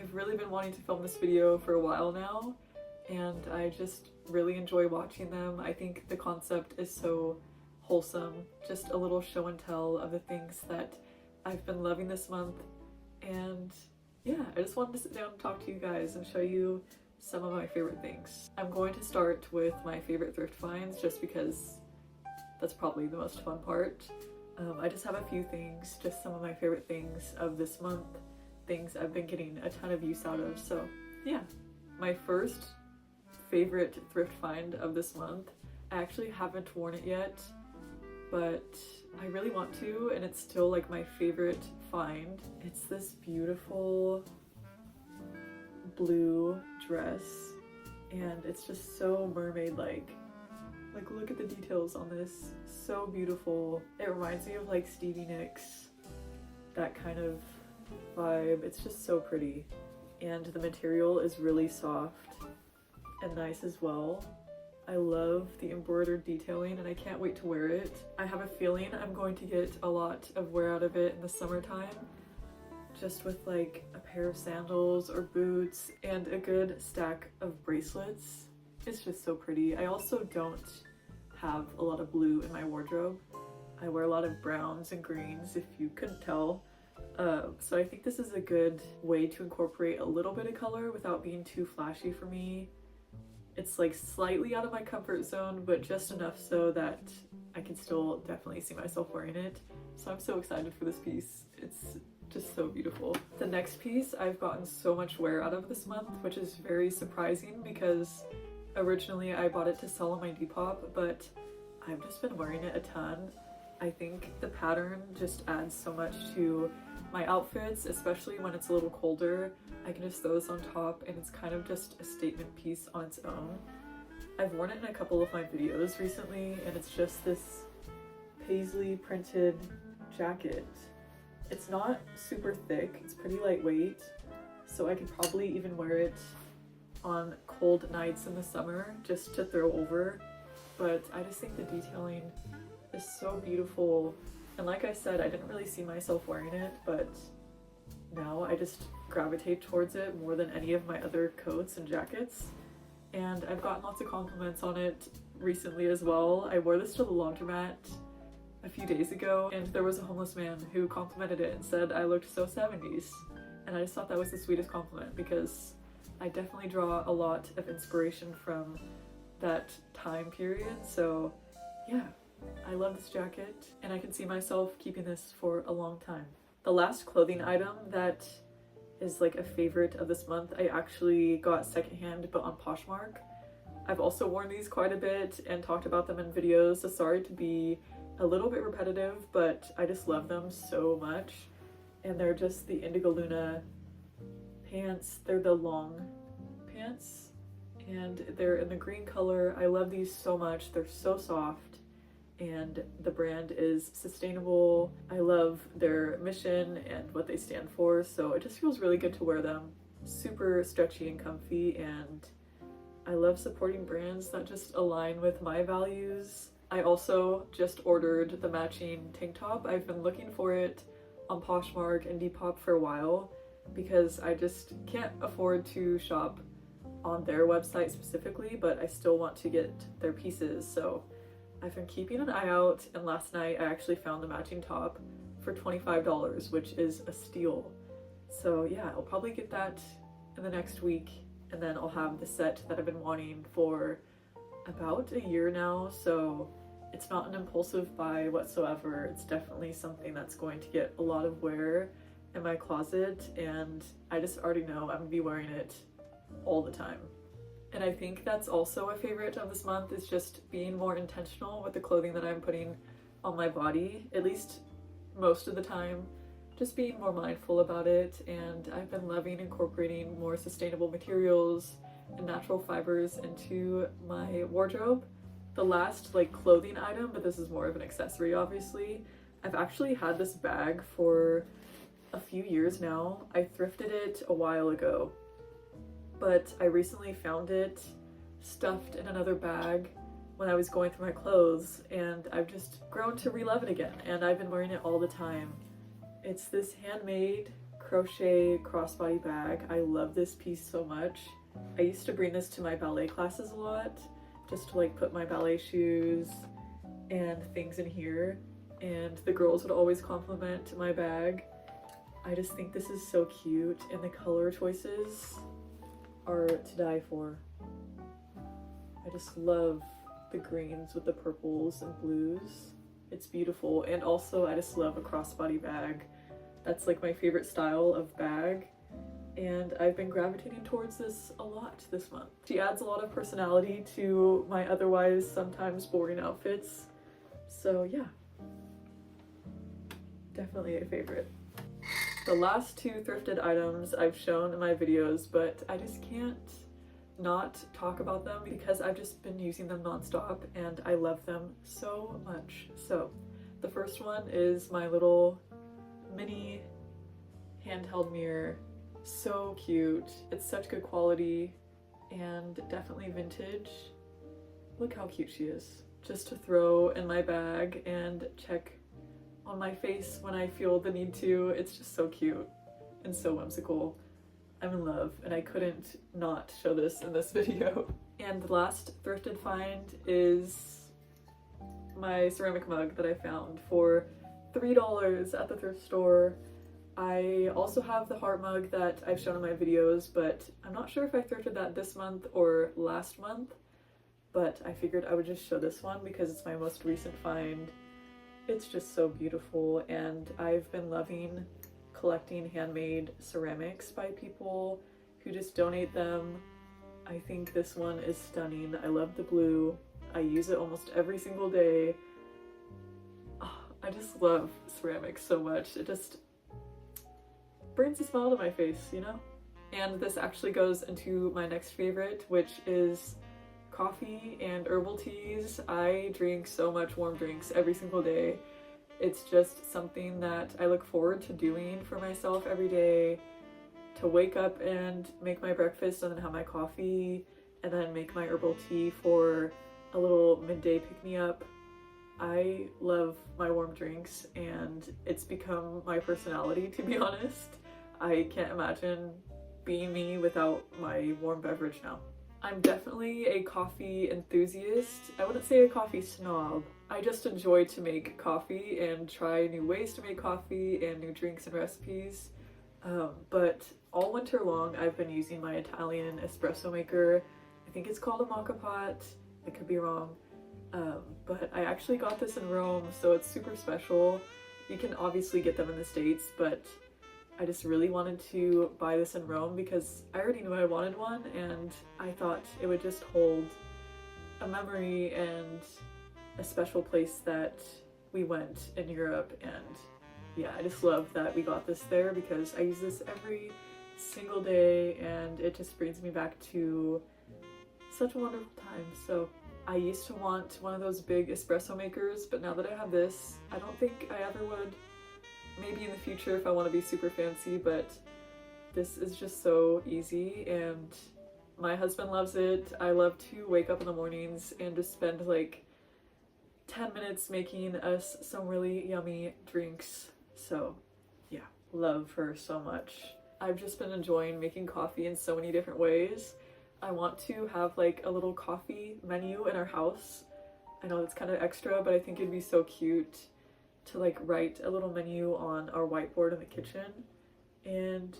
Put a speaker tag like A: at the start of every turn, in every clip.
A: I've really been wanting to film this video for a while now, and I just really enjoy watching them. I think the concept is so wholesome, just a little show and tell of the things that I've been loving this month. And yeah, I just wanted to sit down and talk to you guys and show you some of my favorite things. I'm going to start with my favorite thrift finds just because that's probably the most fun part. I just have a few things, just some of my favorite things of this month, things I've been getting a ton of use out of. So yeah, my first favorite thrift find of this month, I actually haven't worn it yet, but I really want to, and it's still like my favorite find. It's this beautiful blue dress, and it's just so mermaid-like. Like, look at the details on this, so beautiful. It reminds me of like Stevie Nicks, that kind of vibe. It's just so pretty, and the material is really soft and nice as well. I love the embroidered detailing and I can't wait to wear it. I have a feeling I'm going to get a lot of wear out of it in the summertime, just with like a pair of sandals or boots and a good stack of bracelets. It's just so pretty. I also don't have a lot of blue in my wardrobe. I wear a lot of browns and greens, if you couldn't tell. So I think this is a good way to incorporate a little bit of color without being too flashy for me. It's like slightly out of my comfort zone, but just enough so that I can still definitely see myself wearing it. So I'm so excited for this piece. It's just so beautiful. The next piece I've gotten so much wear out of this month, which is very surprising because originally I bought it to sell on my Depop, but I've just been wearing it a ton. I think the pattern just adds so much to my outfits, especially when it's a little colder. I can just throw this on top and it's kind of just a statement piece on its own. I've worn it in a couple of my videos recently, and it's just this paisley printed jacket. It's not super thick, it's pretty lightweight, so I could probably even wear it on cold nights in the summer just to throw over. But I just think the detailing is so beautiful, and like I said, I didn't really see myself wearing it, but now I just gravitate towards it more than any of my other coats and jackets. And I've gotten lots of compliments on it recently as well. I wore this to the laundromat a few days ago, and there was a homeless man who complimented it and said I looked so 70s, and I just thought that was the sweetest compliment because I definitely draw a lot of inspiration from that time period. So yeah, I love this jacket and I can see myself keeping this for a long time. The last clothing item that is like a favorite of this month, I actually got secondhand but on Poshmark. I've also worn these quite a bit and talked about them in videos, so sorry to be a little bit repetitive, but I just love them so much. And they're just the Indigo Luna pants. They're the long pants and they're in the green color. I love these so much. They're so soft and the brand is sustainable. I love their mission and what they stand for, so it just feels really good to wear them. Super stretchy and comfy, and I love supporting brands that just align with my values. I also just ordered the matching tank top. I've been looking for it on Poshmark and Depop for a while because I just can't afford to shop on their website specifically, but I still want to get their pieces, so I've been keeping an eye out, and last night I actually found the matching top for $25, which is a steal. So yeah, I'll probably get that in the next week, and then I'll have the set that I've been wanting for about a year now, so it's not an impulsive buy whatsoever. It's definitely something that's going to get a lot of wear in my closet, and I just already know I'm gonna be wearing it all the time. And I think that's also a favorite of this month, is just being more intentional with the clothing that I'm putting on my body, at least most of the time. Just being more mindful about it, and I've been loving incorporating more sustainable materials and natural fibers into my wardrobe. The last like clothing item, but this is more of an accessory obviously, I've actually had this bag for a few years now. I thrifted it a while ago, but I recently found it stuffed in another bag when I was going through my clothes, and I've just grown to re-love it again, and I've been wearing it all the time. It's this handmade crochet crossbody bag. I love this piece so much. I used to bring this to my ballet classes a lot, just to like put my ballet shoes and things in here, and the girls would always compliment my bag. I just think this is so cute, and the color choices are to die for. I just love the greens with the purples and blues. It's beautiful, and also I just love a crossbody bag. That's like my favorite style of bag, and I've been gravitating towards this a lot this month. She adds a lot of personality to my otherwise sometimes boring outfits, so yeah, definitely a favorite. The last two thrifted items I've shown in my videos, but I just can't not talk about them because I've just been using them nonstop and I love them so much. So the first one is my little mini handheld mirror. So cute. It's such good quality and definitely vintage. Look how cute she is. Just to throw in my bag and check on my face when I feel the need to. It's just so cute and so whimsical. I'm in love, and I couldn't not show this in this video. And the last thrifted find is my ceramic mug that I found for $3 at the thrift store. I also have the heart mug that I've shown in my videos, but I'm not sure if I thrifted that this month or last month, but I figured I would just show this one because it's my most recent find. It's just so beautiful, and I've been loving collecting handmade ceramics by people who just donate them. I think this one is stunning. I love the blue. I use it almost every single day. Oh, I just love ceramics so much. It just brings a smile to my face, you know? And this actually goes into my next favorite, which is coffee and herbal teas. I drink so much warm drinks every single day. It's just something that I look forward to doing for myself every day, to wake up and make my breakfast and then have my coffee and then make my herbal tea for a little midday pick-me-up. I love my warm drinks and it's become my personality, to be honest. I can't imagine being me without my warm beverage now. I'm definitely a coffee enthusiast. I wouldn't say a coffee snob. I just enjoy to make coffee and try new ways to make coffee and new drinks and recipes. But all winter long I've been using my Italian espresso maker. I think it's called a Maca Pot. I could be wrong. But I actually got this in Rome, so it's super special. You can obviously get them in the States, but I just really wanted to buy this in Rome because I already knew I wanted one, and I thought it would just hold a memory and a special place that we went in Europe. And yeah, I just love that we got this there because I use this every single day and it just brings me back to such a wonderful time. So I used to want one of those big espresso makers, but now that I have this, I don't think I ever would. Maybe in the future if I want to be super fancy, but this is just so easy and my husband loves it. I love to wake up in the mornings and just spend like 10 minutes making us some really yummy drinks. So yeah, love her so much. I've just been enjoying making coffee in so many different ways. I want to have like a little coffee menu in our house. I know it's kind of extra, but I think it'd be so cute to like write a little menu on our whiteboard in the kitchen and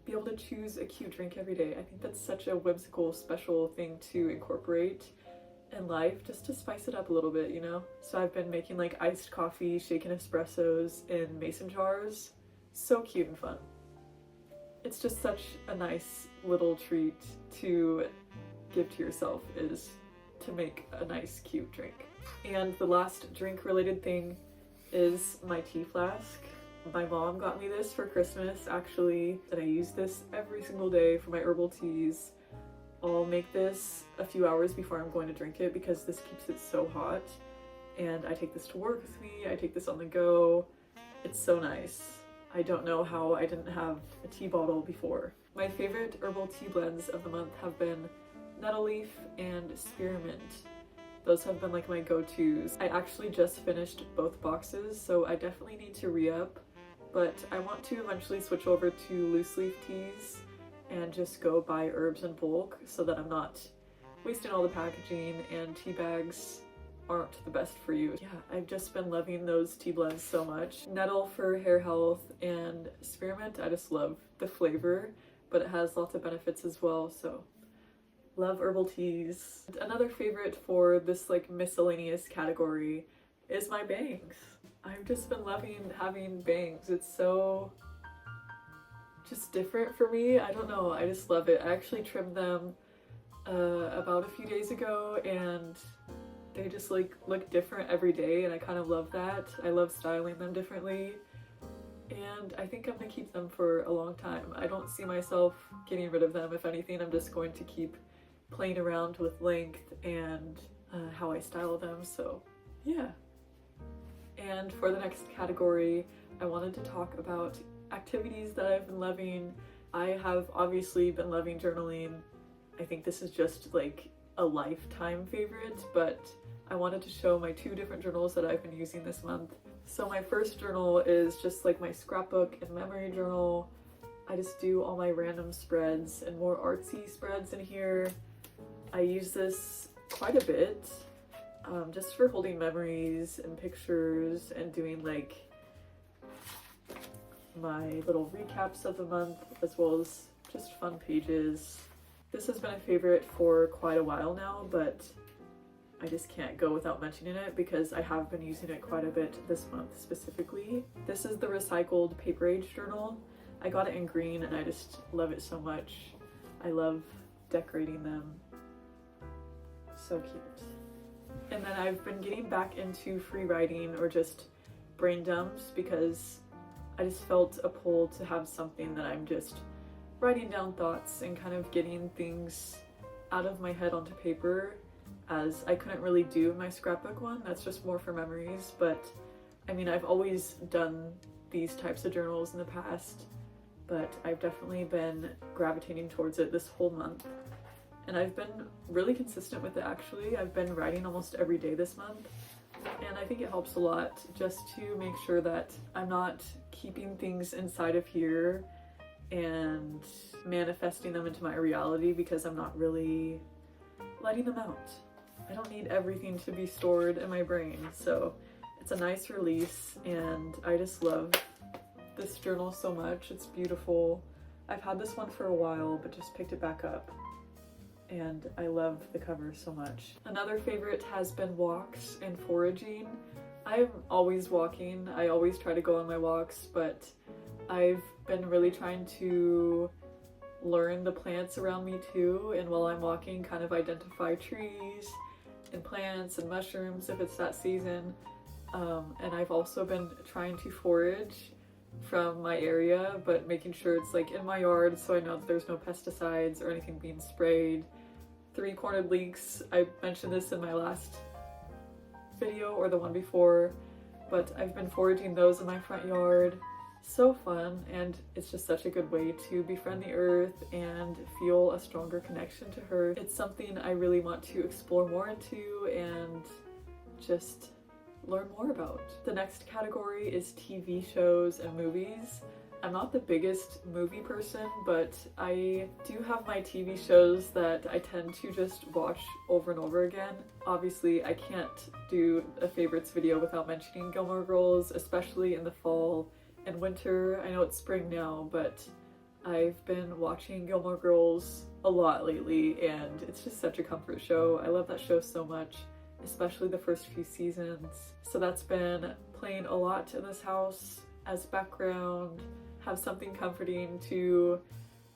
A: be able to choose a cute drink every day. I think that's such a whimsical, special thing to incorporate in life, just to spice it up a little bit, you know? So I've been making like iced coffee, shaken espressos in mason jars. So cute and fun. It's just such a nice little treat to give to yourself, is to make a nice, cute drink. And the last drink related thing is my tea flask. My mom got me this for Christmas actually, and I use this every single day for my herbal teas. I'll make this a few hours before I'm going to drink it because this keeps it so hot, and I take this to work with me, I take this on the go. It's so nice. I don't know how I didn't have a tea bottle before. My favorite herbal tea blends of the month have been Nettle Leaf and Spearmint. Those have been like my go-tos. I actually just finished both boxes, so I definitely need to re-up but I want to eventually switch over to loose leaf teas and just go buy herbs in bulk so that I'm not wasting all the packaging, and tea bags aren't the best for you. Yeah, I've just been loving those tea blends so much. Nettle for hair health and spearmint, I just love the flavor, but it has lots of benefits as well, so love herbal teas. Another favorite for this like miscellaneous category is my bangs. I've just been loving having bangs. It's so just different for me. I don't know, I just love it. I actually trimmed them about a few days ago, and they just like look different every day, and I kind of love that. I love styling them differently, and I think I'm gonna keep them for a long time. I don't see myself getting rid of them. If anything, I'm just going to keep playing around with length and how I style them, so yeah. And for the next category, I wanted to talk about activities that I've been loving. I have obviously been loving journaling. I think this is just like a lifetime favorite, but I wanted to show my 2 different journals that I've been using this month. So my first journal is just like my scrapbook and memory journal. I just do all my random spreads and more artsy spreads in here. I use this quite a bit, just for holding memories and pictures and doing like my little recaps of the month, as well as just fun pages. This has been a favorite for quite a while now, but I just can't go without mentioning it because I have been using it quite a bit this month specifically. This is the recycled Paper Age journal. I got it in green and I just love it so much. I love decorating them. So cute. And then I've been getting back into free writing or just brain dumps because I just felt a pull to have something that I'm just writing down thoughts and kind of getting things out of my head onto paper, as I couldn't really do my scrapbook one. That's just more for memories, but I mean, I've always done these types of journals in the past, but I've definitely been gravitating towards it this whole month. And I've been really consistent with it actually. I've been writing almost every day this month, and I think it helps a lot just to make sure that I'm not keeping things inside of here and manifesting them into my reality, because I'm not really letting them out. I don't need everything to be stored in my brain, so it's a nice release, and I just love this journal so much. It's beautiful. I've had this one for a while, but just picked it back up, and I love the cover so much. Another favorite has been walks and foraging. I'm always walking. I always try to go on my walks, but I've been really trying to learn the plants around me too, and while I'm walking, kind of identify trees and plants and mushrooms if it's that season. And I've also been trying to forage from my area, but making sure it's like in my yard so I know that there's no pesticides or anything being sprayed. 3-cornered leeks, I mentioned this in my last video or the one before, but I've been foraging those in my front yard. So fun, and it's just such a good way to befriend the earth and feel a stronger connection to her. It's something I really want to explore more into and just learn more about. The next category is TV shows and movies. I'm not the biggest movie person, but I do have my TV shows that I tend to just watch over and over again. Obviously, I can't do a favorites video without mentioning Gilmore Girls, especially in the fall and winter. I know it's spring now, but I've been watching Gilmore Girls a lot lately, and it's just such a comfort show. I love that show so much, especially the first few seasons. So that's been playing a lot in this house as background, have something comforting to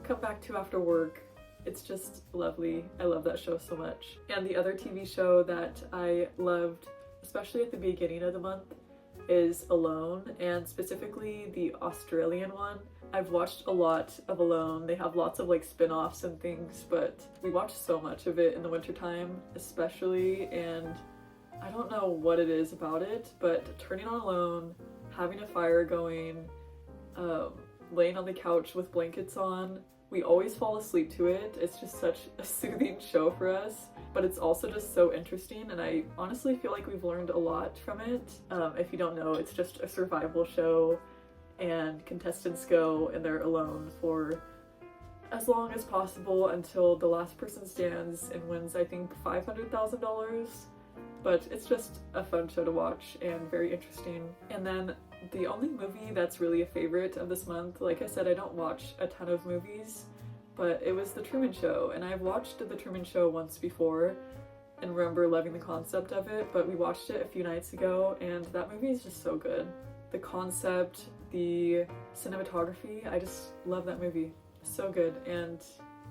A: come back to after work. It's just lovely. I love that show so much. And the other TV show that I loved, especially at the beginning of the month, is Alone, and specifically the Australian one. I've watched a lot of Alone. They have lots of like spin-offs and things, but we watch so much of it in the wintertime especially, and I don't know what it is about it, but turning on Alone, having a fire going, laying on the couch with blankets on, we always fall asleep to it. It's just such a soothing show for us, but it's also just so interesting, and I honestly feel like we've learned a lot from it. If you don't know, it's just a survival show, and contestants go and they're alone for as long as possible until the last person stands and wins, I think, $500,000. But it's just a fun show to watch and very interesting. And then the only movie that's really a favorite of this month, like I said, I don't watch a ton of movies, but it was The Truman Show, and I've watched The Truman Show once before and remember loving the concept of it, but we watched it a few nights ago and that movie is just so good. The concept, the cinematography, I just love that movie. So good, and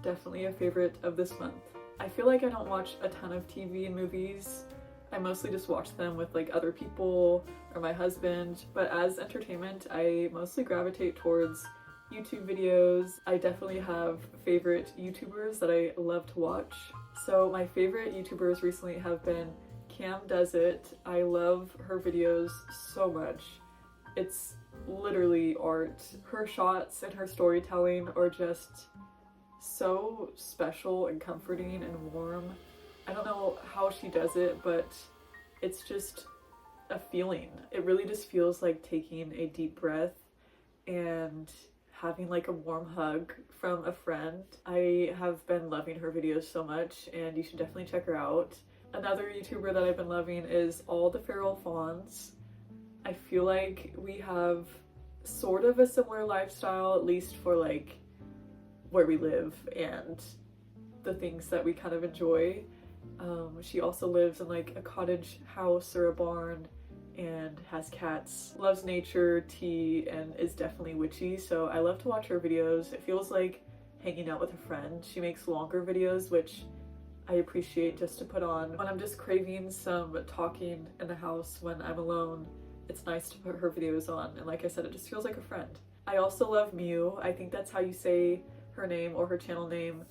A: definitely a favorite of this month. I feel like I don't watch a ton of TV and movies. I mostly just watch them with like other people or my husband, but as entertainment, I mostly gravitate towards YouTube videos. I definitely have favorite YouTubers that I love to watch. So my favorite YouTubers recently have been Cam Does It. I love her videos so much. It's literally art. Her shots and her storytelling are just so special and comforting and warm. I don't know how she does it, but it's just a feeling. It really just feels like taking a deep breath and having like a warm hug from a friend. I have been loving her videos so much and you should definitely check her out. Another YouTuber that I've been loving is All the Feral Fawns. I feel like we have sort of a similar lifestyle, at least for like where we live and the things that we kind of enjoy. She also lives in like a cottage house or a barn and has cats, loves nature, tea, and is definitely witchy, so I love to watch her videos. It feels like hanging out with a friend. She makes longer videos, which I appreciate just to put on when I'm just craving some talking in the house when I'm alone. It's nice to put her videos on, and like I said, it just feels like a friend. I also love Mew. I think that's how you say her name or her channel name,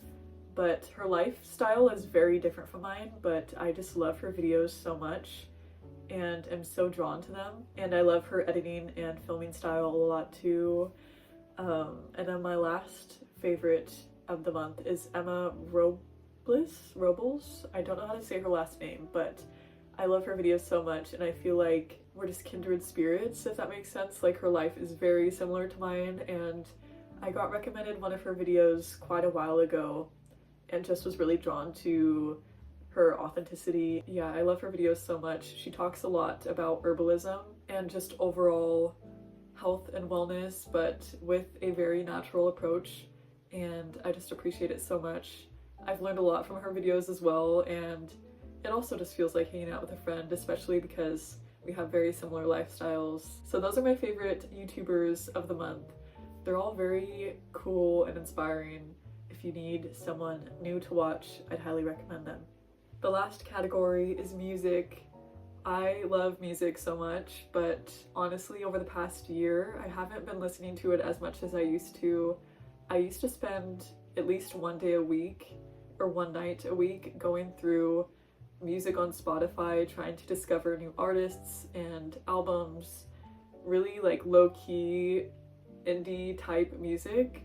A: but her lifestyle is very different from mine, but I just love her videos so much and am so drawn to them. And I love her editing and filming style a lot too. And then my last favorite of the month is Emma Robles. I don't know how to say her last name, but I love her videos so much and I feel like we're just kindred spirits, if that makes sense. Like her life is very similar to mine and I got recommended one of her videos quite a while ago and just was really drawn to her authenticity. Yeah, I love her videos so much. She talks a lot about herbalism and just overall health and wellness, but with a very natural approach, and I just appreciate it so much. I've learned a lot from her videos as well, and it also just feels like hanging out with a friend, especially because we have very similar lifestyles. So those are my favorite YouTubers of the month. They're all very cool and inspiring. If you need someone new to watch, I'd highly recommend them. The last category is music. I love music so much, but honestly, over the past year, I haven't been listening to it as much as I used to. I used to spend at least one day a week or one night a week going through music on Spotify, trying to discover new artists and albums, really like low-key indie type music.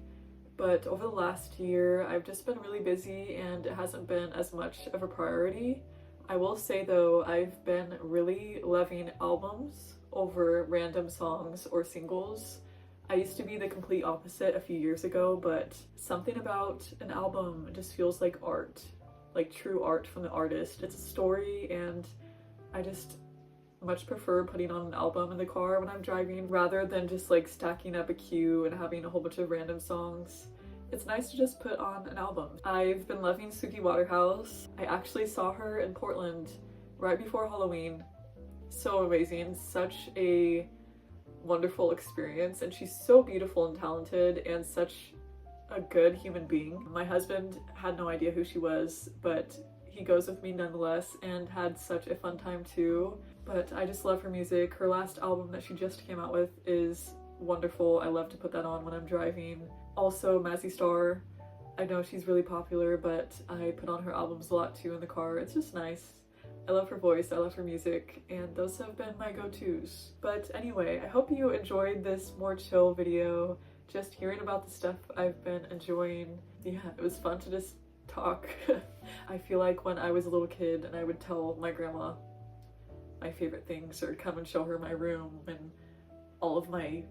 A: But over the last year, I've just been really busy and it hasn't been as much of a priority. I will say though, I've been really loving albums over random songs or singles. I used to be the complete opposite a few years ago, but something about an album just feels like art, like true art from the artist. It's a story, and I just much prefer putting on an album in the car when I'm driving rather than just like stacking up a queue and having a whole bunch of random songs. It's nice to just put on an album. I've been loving Suki Waterhouse. I actually saw her in Portland right before Halloween. So amazing, such a wonderful experience, and she's so beautiful and talented and such a good human being. My husband had no idea who she was, but he goes with me nonetheless and had such a fun time too. But I just love her music. Her last album that she just came out with is wonderful. I love to put that on when I'm driving. Also, Mazzy Star. I know she's really popular, but I put on her albums a lot too in the car. It's just nice. I love her voice, I love her music, and those have been my go-tos. But anyway, I hope you enjoyed this more chill video, just hearing about the stuff I've been enjoying. Yeah, it was fun to just talk. I feel like when I was a little kid and I would tell my grandma my favorite things or come and show her my room and all of my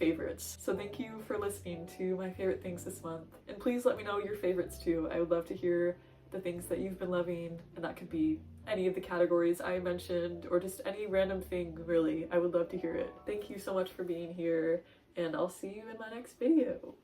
A: favorites. So thank you for listening to my favorite things this month. And please let me know your favorites too. I would love to hear the things that you've been loving, and that could be any of the categories I mentioned or just any random thing, really. I would love to hear it. Thank you so much for being here, and I'll see you in my next video.